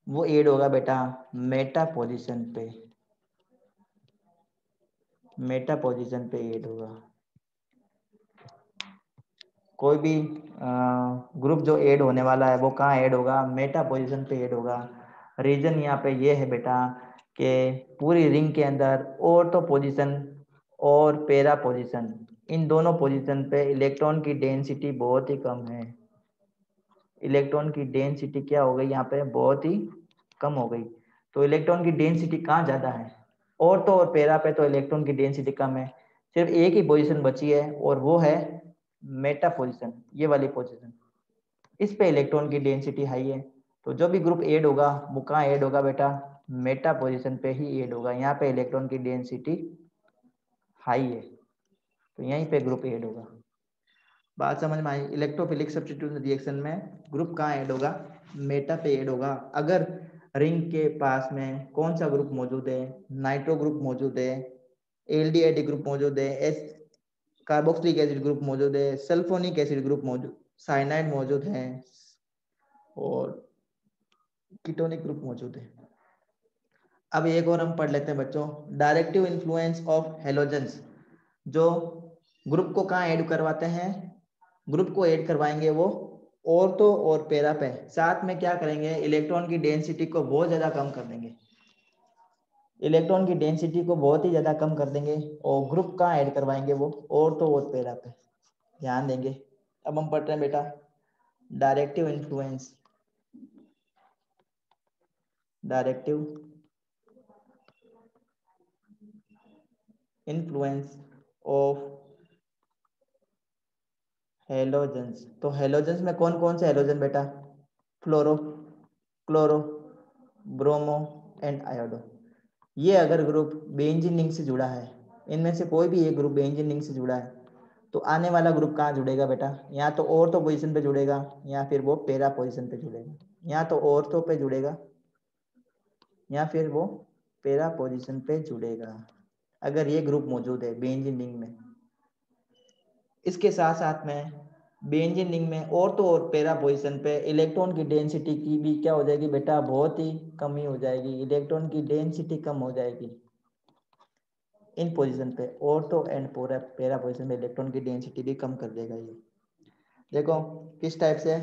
वो ऐड होगा बेटा मेटा पोजीशन पे, मेटा पोजीशन पे ऐड होगा। कोई भी ग्रुप जो ऐड होने वाला है वो कहाँ ऐड होगा, मेटा पोजीशन पे ऐड होगा। रीजन यहाँ पे ये है बेटा कि पूरी रिंग के अंदर ऑर्थो पोजीशन और पैरा पोजीशन, इन दोनों पोजीशन पे इलेक्ट्रॉन की डेंसिटी बहुत ही कम है। इलेक्ट्रॉन की डेंसिटी क्या हो गई यहाँ पे, बहुत ही कम हो गई। तो इलेक्ट्रॉन की डेंसिटी कहाँ ज़्यादा है, ऑर्थो और पैरा पे तो इलेक्ट्रॉन की डेंसिटी कम है। सिर्फ एक ही पोजीशन बची है और वो है मेटा पोजीशन, ये वाली पोजीशन। इस पे इलेक्ट्रॉन की डेंसिटी हाई है। तो जो भी ग्रुप ऐड होगा वो कहाँ ऐड होगा बेटा, मेटा पोजीशन पे ही ऐड होगा। यहाँ पे इलेक्ट्रॉन की डेंसिटी हाई है तो यहीं पे ग्रुप ऐड होगा। बात समझ में आई। इलेक्ट्रोफिलिक सब्स्टिट्यूशन रिएक्शन में ग्रुप कहाँ ऐड होगा, मेटा पे ऐड होगा। अगर रिंग के पास में कौन सा ग्रुप मौजूद है, नाइट्रो ग्रुप मौजूद है, एल्डिहाइड ग्रुप मौजूद है, एस कार्बोक्सिलिक एसिड ग्रुप मौजूद है, सल्फोनिक एसिड ग्रुप मौजूद, साइनाइड मौजूद है और कीटोनिक ग्रुप मौजूद है। अब एक और हम पढ़ लेते हैं बच्चों, डायरेक्टिव इन्फ्लुएंस ऑफ हेलोजेंस। जो ग्रुप को कहाँ ऐड करवाते हैं, ग्रुप को ऐड करवाएंगे वो ऑर्थो और पैरा पे। साथ में क्या करेंगे, इलेक्ट्रॉन की डेंसिटी को बहुत ज्यादा कम कर देंगे, इलेक्ट्रॉन की डेंसिटी को बहुत ही ज्यादा कम कर देंगे और ग्रुप कहाँ ऐड करवाएंगे वो ऑर्थो और पैरा पे। ध्यान देंगे। अब हम पढ़ रहे हैं बेटा directive influence, directive influence of halogens. तो हेलोजेंस में कौन कौन से हेलोजन बेटा, फ्लोरो, क्लोरो, ब्रोमो एंड आयोडो। ये अगर ग्रुप बेंजीन रिंग से जुड़ा है, इनमें से कोई भी एक ग्रुप बेंजीन रिंग से जुड़ा है तो आने वाला ग्रुप कहाँ जुड़ेगा बेटा, या तो ऑर्थो पोजीशन पे जुड़ेगा या फिर वो पैरा पोजीशन पे जुड़ेगा। या तो ऑर्थो पे जुड़ेगा या फिर वो पैरा पोजीशन पे जुड़ेगा अगर ये ग्रुप मौजूद है बेंजीन रिंग में। इसके साथ साथ में बेंजीन रिंग में ऑर्थो और पैरा पोजीशन पे इलेक्ट्रॉन की डेंसिटी की भी क्या हो जाएगी बेटा, बहुत ही कमी हो जाएगी, इलेक्ट्रॉन की डेंसिटी कम हो जाएगी। इन पोजीशन पे ऑर्थो एंड पैरा पोजीशन में इलेक्ट्रॉन की डेंसिटी भी कम कर देगा ये। देखो किस टाइप से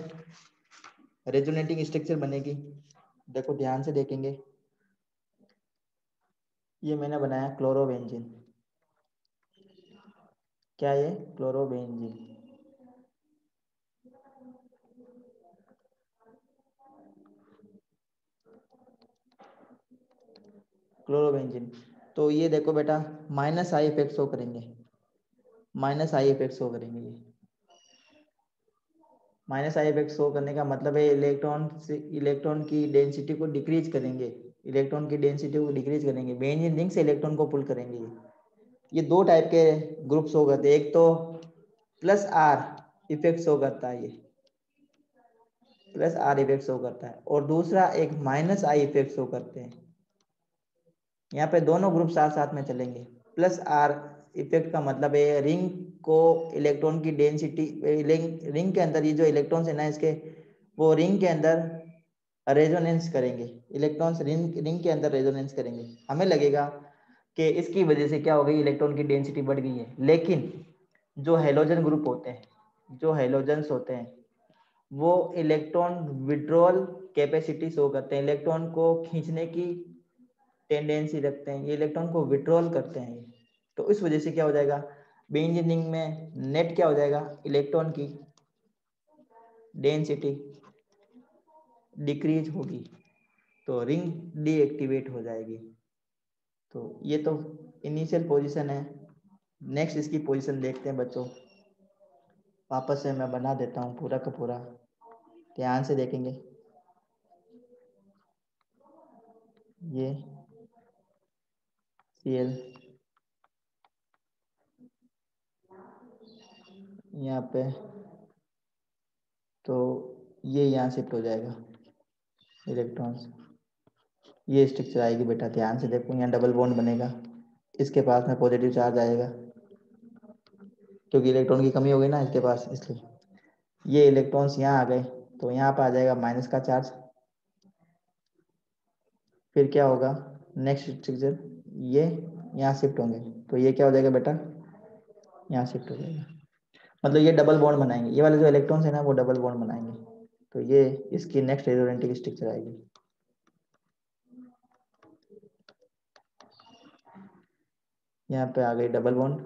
रेजोनेटिंग स्ट्रक्चर बनेगी, देखो ध्यान से देखेंगे। ये मैंने बनाया क्लोरोबेंजीन, क्या ये क्लोरोबेंजीन, क्लोरोबेंजीन। तो ये देखो बेटा माइनस आई इफेक्ट शो करेंगे, माइनस आई इफेक्ट शो करेंगे। ये माइनस आई इफेक्ट शो करने का मतलब है इलेक्ट्रॉन से इलेक्ट्रॉन की डेंसिटी को डिक्रीज करेंगे, इलेक्ट्रॉन की डेंसिटी को डिक्रीज करेंगे, बेंजीन रिंग से इलेक्ट्रॉन को पुल करेंगे। ये दो टाइप के ग्रुप शो करते हैं, एक तो प्लस आर इफेक्ट शो करता है, ये प्लस आर इफेक्ट शो करता है, और दूसरा एक माइनस आई इफेक्ट शो करते हैं। यहाँ पे दोनों ग्रुप साथ साथ में चलेंगे। प्लस आर इफेक्ट का मतलब है रिंग को इलेक्ट्रॉन की डेंसिटी, रिंग के अंदर ये जो इलेक्ट्रॉन्स है ना इसके, वो रिंग के अंदर रेजोनेंस करेंगे, इलेक्ट्रॉन्स रिंग रिंग के अंदर रेजोनेंस करेंगे। हमें लगेगा कि इसकी वजह से क्या हो गई, इलेक्ट्रॉन की डेंसिटी बढ़ गई है, लेकिन जो हेलोजन ग्रुप होते हैं, जो हेलोजन्स होते हैं वो इलेक्ट्रॉन विड्रॉल कैपेसिटी शो करते हैं, इलेक्ट्रॉन को खींचने की टेंडेंसी रखते हैं, ये इलेक्ट्रॉन को विड्रॉल करते हैं। तो इस वजह से क्या हो जाएगा, बेंजीन रिंग में नेट क्या हो जाएगा, इलेक्ट्रॉन की डेंसिटी डिक्रीज होगी तो रिंग डीएक्टिवेट हो जाएगी। तो ये तो इनिशियल पोजीशन है। नेक्स्ट इसकी पोजीशन देखते हैं बच्चों, वापस से मैं बना देता हूँ पूरा का पूरा, ध्यान से देखेंगे। ये Cl यहाँ पे, तो ये यहाँ शिफ्ट हो जाएगा इलेक्ट्रॉन्स, ये स्ट्रक्चर आएगी बेटा, ध्यान से देखो। यहाँ डबल बॉन्ड बनेगा, इसके पास में पॉजिटिव चार्ज आएगा क्योंकि इलेक्ट्रॉन की कमी हो गई ना इसके पास, इसलिए ये इलेक्ट्रॉन्स यहाँ आ गए तो यहाँ पे आ जाएगा माइनस का चार्ज। फिर क्या होगा, नेक्स्ट स्ट्रक्चर ये यहाँ शिफ्ट होंगे तो ये क्या हो जाएगा बेटा, यहाँ शिफ्ट हो जाएगा। मतलब ये डबल बॉन्ड बनाएंगे, ये वाले जो इलेक्ट्रॉन्स है ना वो डबल बॉन्ड बनाएंगे, तो ये इसकी नेक्स्ट रेजोनेटिव स्ट्रक्चर आएगी। यहाँ पे आ गई डबल बॉन्ड,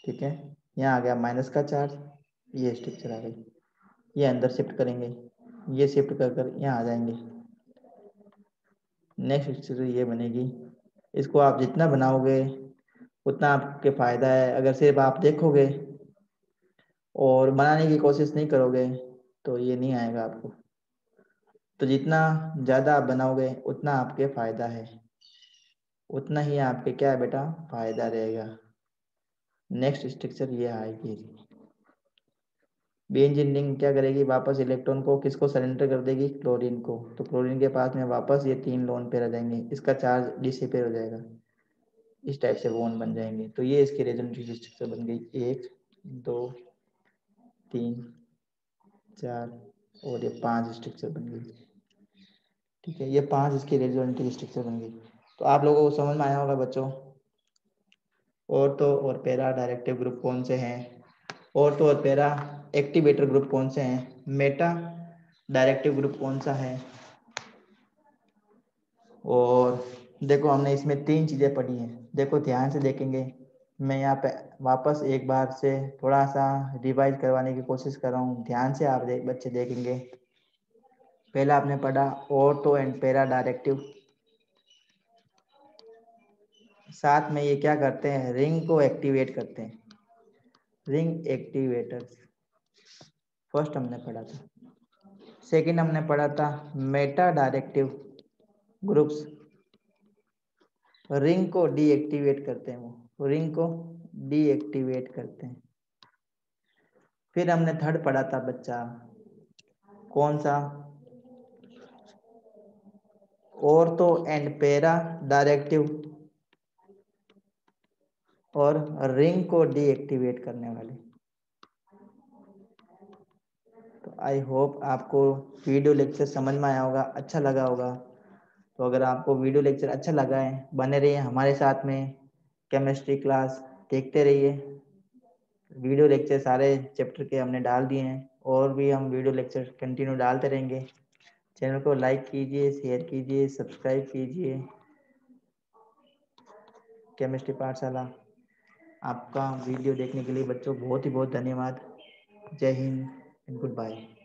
ठीक है, यहाँ आ गया माइनस का चार्ज, ये स्ट्रक्चर आ गई, ये अंदर शिफ्ट करेंगे, ये शिफ्ट कर कर यहाँ आ जाएंगे, नेक्स्ट स्ट्रक्चर ये बनेगी। इसको आप जितना बनाओगे उतना आपके फायदा है, अगर सिर्फ आप देखोगे और बनाने की कोशिश नहीं करोगे तो ये नहीं आएगा आपको, तो जितना ज़्यादा आप बनाओगे उतना आपके फायदा है, उतना ही आपके क्या है बेटा फायदा रहेगा। नेक्स्ट स्ट्रक्चर ये आएगी, बेंजीन रिंग क्या करेगी, वापस इलेक्ट्रॉन को किसको सरेंडर कर देगी, क्लोरीन को, तो क्लोरीन के पास में वापस ये 3 लोन पे रह जाएंगे, इसका चार्ज डिसिपेयर हो जाएगा, इस टाइप से बॉन्ड बन जाएंगे। तो ये इसकी रेजोनेटिव स्ट्रक्चर बन गई, 1 2 3 4 और ये 5 स्ट्रक्चर बन गई, ठीक है, ये 5 इसकी रेजोनेटिव स्ट्रक्चर बन गई। तो आप लोगों को समझ में आया होगा बच्चों। ऑर्थो और पैरा डायरेक्टिव ग्रुप कौन से हैं, ऑर्थो और पैरा एक्टिवेटर ग्रुप कौन से हैं, मेटा डायरेक्टिव ग्रुप कौन सा है, और देखो हमने इसमें 3 चीज़ें पढ़ी हैं, देखो ध्यान से देखेंगे, मैं यहाँ पे वापस एक बार से थोड़ा सा रिवाइज करवाने की कोशिश कर रहा हूँ, ध्यान से आप बच्चे देखेंगे। पहला आपने पढ़ा ऑर्थो एंड पैरा डायरेक्टिव, साथ में ये क्या करते हैं, रिंग को एक्टिवेट करते हैं, रिंग एक्टिवेटर्स फर्स्ट हमने पढ़ा था। सेकंड हमने पढ़ा था मेटा डायरेक्टिव ग्रुप्स, रिंग को डीएक्टिवेट करते हैं, वो रिंग को डीएक्टिवेट करते हैं। फिर हमने थर्ड पढ़ा था बच्चा, कौन सा, ऑर्थो एंड पैरा डायरेक्टिव और रिंग को डीएक्टिवेट करने वाले। तो आई होप आपको वीडियो लेक्चर समझ में आया होगा, अच्छा लगा होगा। तो अगर आपको वीडियो लेक्चर अच्छा लगा है, बने रहिए हमारे साथ में, केमिस्ट्री क्लास देखते रहिए। वीडियो लेक्चर सारे चैप्टर के हमने डाल दिए हैं, और भी हम वीडियो लेक्चर कंटिन्यू डालते रहेंगे। चैनल को लाइक कीजिए, शेयर कीजिए, सब्सक्राइब कीजिए। केमिस्ट्री पाठशाला, आपका वीडियो देखने के लिए बच्चों बहुत ही बहुत धन्यवाद। जय हिंद एंड गुड बाय।